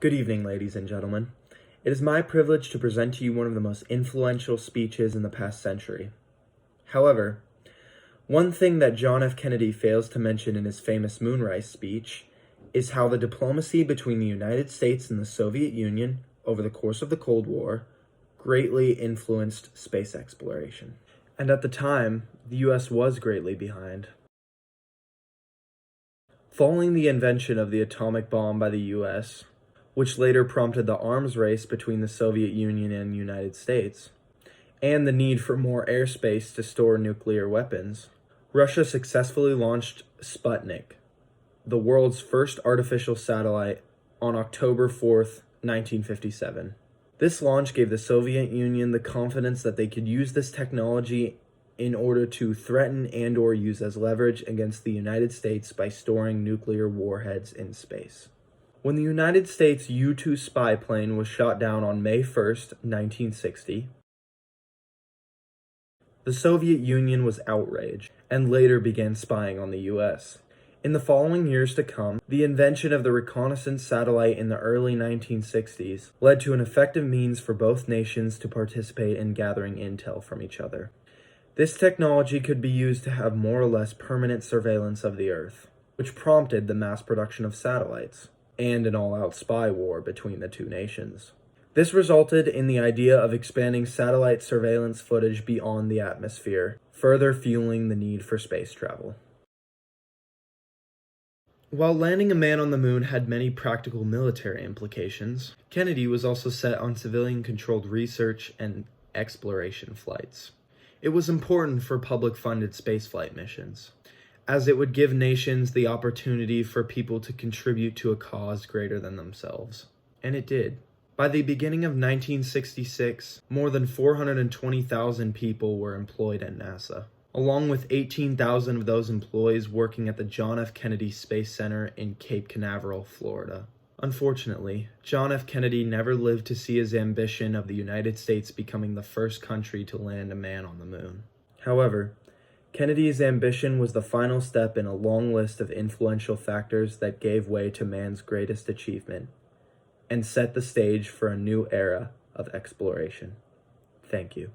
Good evening, ladies and gentlemen. It is my privilege to present to you one of the most influential speeches in the past century. However, one thing that John F. Kennedy fails to mention in his famous Moonrise speech is how the diplomacy between the United States and the Soviet Union over the course of the Cold War greatly influenced space exploration. And at the time, the US was greatly behind. Following the invention of the atomic bomb by the US, which later prompted the arms race between the Soviet Union and the United States, and the need for more airspace to store nuclear weapons, Russia successfully launched Sputnik, the world's first artificial satellite, on October 4th, 1957. This launch gave the Soviet Union the confidence that they could use this technology in order to threaten and/or use as leverage against the United States by storing nuclear warheads in space. When the United States U-2 spy plane was shot down on May 1st, 1960, the Soviet Union was outraged and later began spying on the US. In the following years to come, the invention of the reconnaissance satellite in the early 1960s led to an effective means for both nations to participate in gathering intel from each other. This technology could be used to have more or less permanent surveillance of the Earth, which prompted the mass production of satellites and an all-out spy war between the two nations. This resulted in the idea of expanding satellite surveillance footage beyond the atmosphere, further fueling the need for space travel. While landing a man on the moon had many practical military implications, Kennedy was also set on civilian-controlled research and exploration flights. It was important for public-funded spaceflight missions, as it would give nations the opportunity for people to contribute to a cause greater than themselves. And it did. By the beginning of 1966, more than 420,000 people were employed at NASA, along with 18,000 of those employees working at the John F. Kennedy Space Center in Cape Canaveral, Florida. Unfortunately, John F. Kennedy never lived to see his ambition of the United States becoming the first country to land a man on the moon. However, Kennedy's ambition was the final step in a long list of influential factors that gave way to man's greatest achievement and set the stage for a new era of exploration. Thank you.